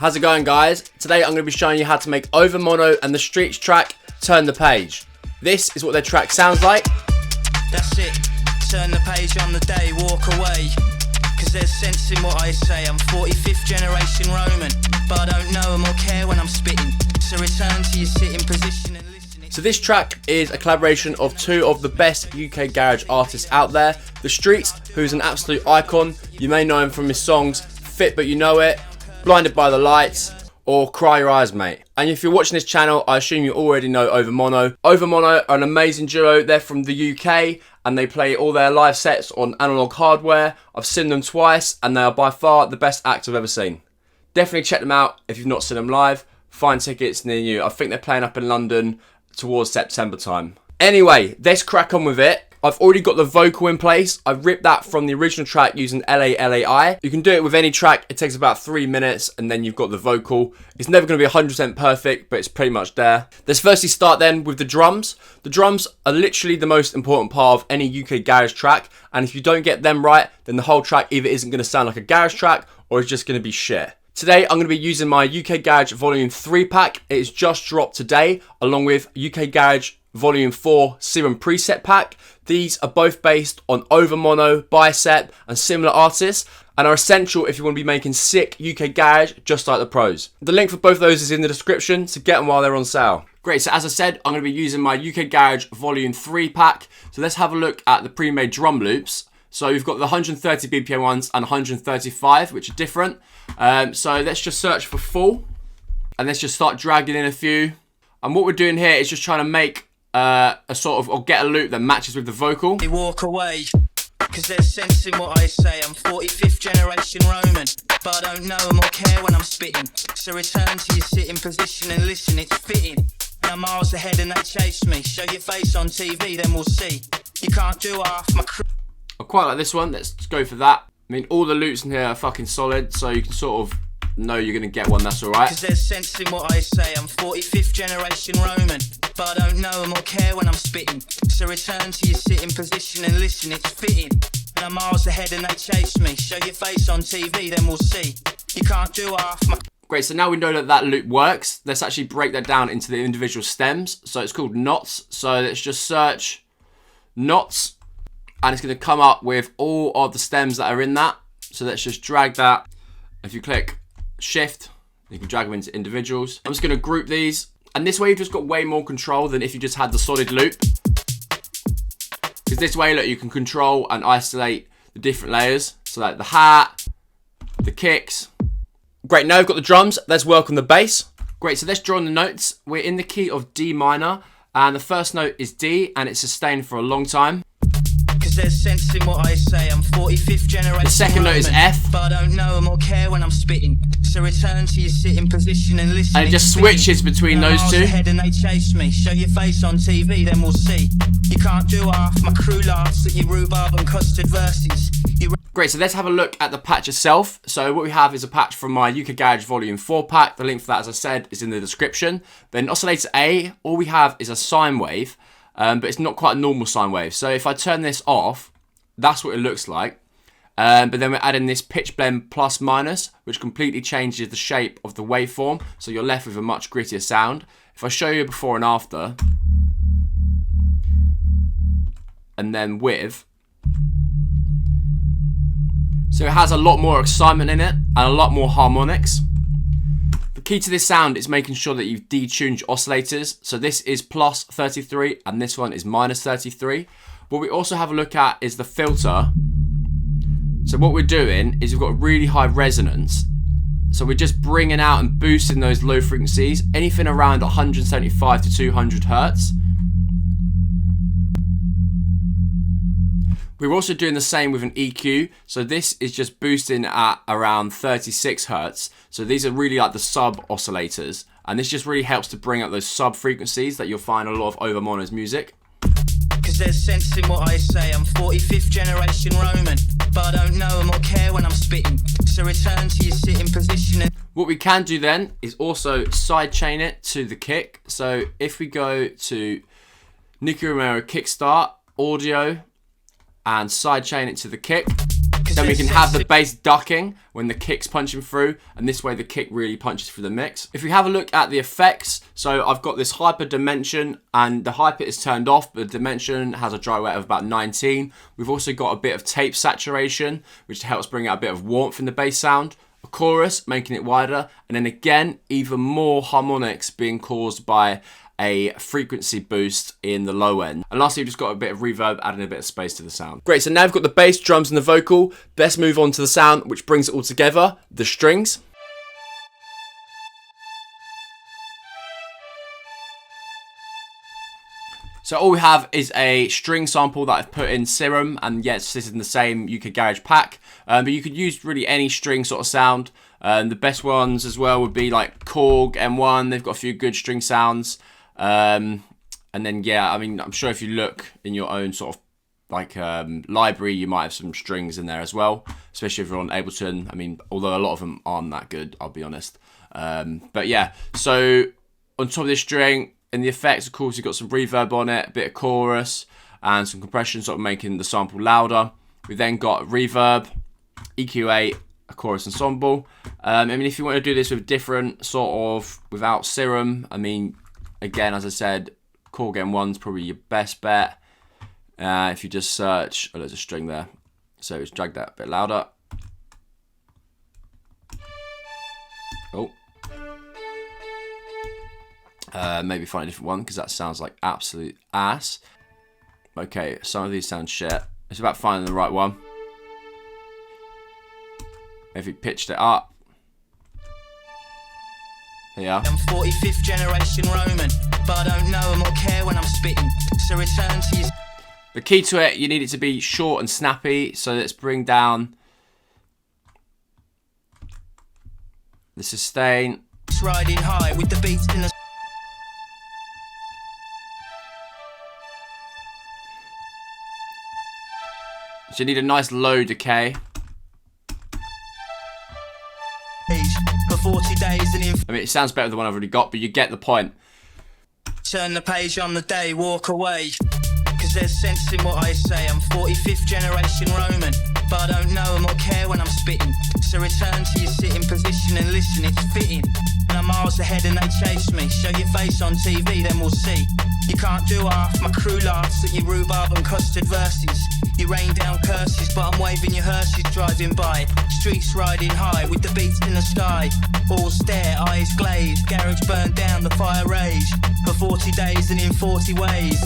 How's it going, guys? Today I'm going to be showing you how to make Overmono and the Streets track Turn the Page. This is what their track sounds like. That's it, turn the page on the day, walk away. Cause there's sense in what I say, I'm 45th generation Roman, but I don't know them or care when I'm spitting. So return to your sitting position and listen. So this track is a collaboration of two of the best UK garage artists out there. The Streets, who's an absolute icon. You may know him from his songs Fit But You Know It, Blinded by the Lights, or Cry Your Eyes Mate. And if you're watching this channel, I assume you already know Overmono. Overmono are an amazing duo. They're from the UK and they play all their live sets on analog hardware. I've seen them twice and they are by far the best acts I've ever seen. Definitely check them out if you've not seen them live. Find tickets near you. I think they're playing up in London towards September time. Anyway, let's crack on with it. I've already got the vocal in place. I've ripped that from the original track using LALAI. You can do it with any track. It takes about 3 minutes and then you've got the vocal. It's never going to be 100% perfect, but it's pretty much there. Let's firstly start then with the drums. The drums are literally the most important part of any UK garage track. And if you don't get them right, then the whole track either isn't going to sound like a garage track or it's just going to be shit. Today, I'm going to be using my UK Garage Volume 3 pack. It is just dropped today, along with UK Garage Volume 4 Serum preset pack. These are both based on Overmono, Bicep, and similar artists, and are essential if you want to be making sick UK Garage just like the pros. The link for both of those is in the description, so get them while they're on sale. Great, so as I said, I'm going to be using my UK Garage Volume 3 pack. So let's have a look at the pre-made drum loops. So you've got the 130 BPM ones and 135, which are different. So let's just search for full, and let's just start dragging in a few. And what we're doing here is just trying to make a sort of, or get a loop that matches with the vocal. They walk away, cause there's sense in what I say, I'm 45th generation Roman, but I don't know them or care when I'm spitting. So return to your sitting position and listen, it's fitting. I'm miles ahead and they chase me, show your face on TV, then we'll see. You can't do half my crew. I quite like this one, let's go for that. I mean, all the loops in here are fucking solid, so you can sort of know you're going to get one that's alright. Cause there's sense in what I say, I'm 45th generation Roman, but I don't know them or care when I'm spitting. So return to your sitting position and listen, it's fitting. And I'm miles ahead and they chase me, show your face on TV, then we'll see. You can't do half my... Great, so now we know that that loop works. Let's actually break that down into the individual stems. So it's called knots, so let's just search knots. And it's going to come up with all of the stems that are in that. So let's just drag that. If you click shift, you can drag them into individuals. I'm just going to group these. And this way you've just got way more control than if you just had the solid loop. Because this way, look, you can control and isolate the different layers. So like the hat, the kicks. Great, now we've got the drums. Let's work on the bass. Great, so let's draw on the notes. We're in the key of D minor. And the first note is D, and it's sustained for a long time. There's sense in what I say, I'm 45th generation. The second note is F, but I don't know them or care when I'm spitting. So return to your sitting position and listen. And it just switches between those two. Ahead and they chase me, show your face on TV, then we'll see. You can't do half my crew laughs at your rhubarb and custard verses. Great, so let's have a look at the patch itself. So what we have is a patch from my UK Garage Volume 4 pack. The link for that, as I said, is in the description. Then oscillator A, all we have is a sine wave. But it's not quite a normal sine wave. So if I turn this off, that's what it looks like. But then we're adding this pitch blend plus minus, which completely changes the shape of the waveform. So you're left with a much grittier sound. If I show you before and after, and then with, so it has a lot more excitement in it and a lot more harmonics. The key to this sound is making sure that you've detuned your oscillators. So this is plus 33 and this one is minus 33. What we also have a look at is the filter. So what we're doing is we've got really high resonance. So we're just bringing out and boosting those low frequencies, anything around 175 to 200 hertz. We're also doing the same with an EQ. So this is just boosting at around 36 hertz. So these are really like the sub oscillators. And this just really helps to bring up those sub frequencies that you'll find in a lot of Overmono's music. Cause there's sense in what I say, I'm 45th generation Roman, but I don't know them or care when I'm spitting. So return to your sitting position. What we can do then is also sidechain it to the kick. So if we go to Nicky Romero kickstart, audio, and sidechain it to the kick, then then we can have the bass ducking when the kick's punching through, and this way the kick really punches through the mix. If we have a look at the effects, so I've got this hyper dimension, and the hyper is turned off, but the dimension has a dry wet of about 19. We've also got a bit of tape saturation, which helps bring out a bit of warmth in the bass sound. A chorus, making it wider, and then again, even more harmonics being caused by a frequency boost in the low end. And lastly, we've just got a bit of reverb, adding a bit of space to the sound. Great, so now we've got the bass, drums, and the vocal. Let's move on to the sound, which brings it all together, the strings. So all we have is a string sample that I've put in Serum, and yes, this is in the same UK Garage pack, but you could use really any string sort of sound. The best ones as well would be like Korg M1, they've got a few good string sounds. And then, yeah, I mean, I'm sure if you look in your own sort of like library, you might have some strings in there as well, especially if you're on Ableton. I mean, although a lot of them aren't that good, I'll be honest. But yeah, so on top of this string, in the effects, of course, you've got some reverb on it, a bit of chorus, and some compression sort of making the sample louder. We then got reverb, EQ8, a chorus ensemble. I mean, if you want to do this with different sort of, without Serum, I mean, again, as I said, Korg M1's probably your best bet. If you just search, oh, there's a string there. So let's drag that a bit louder. Oh. Maybe find a different one, because that sounds like absolute ass. Okay, some of these sound shit. It's about finding the right one. If we pitched it up. Here. I'm 45th generation Roman, but I don't know them or care when I'm spitting. So return to your... The key to it, you need it to be short and snappy. So let's bring down the sustain. Riding high with the beats in the... So you need a nice low decay. For 40 days and in... I mean, it sounds better than the one I've already got, but you get the point. Turn the page on the day, walk away. Cause there's sense in what I say. I'm 45th generation Roman, but I don't know them or care when I'm spitting. So return to your sitting position and listen, it's fitting. And I'm miles ahead and they chase me. Show your face on TV, then we'll see. You can't do half, my crew laughs at your rhubarb and custard verses. You rain down curses, but I'm waving your hearses driving by. Streets riding high with the beats in the sky. All stare, eyes glazed, garage burned down, the fire rage. For 40 days and in 40 ways.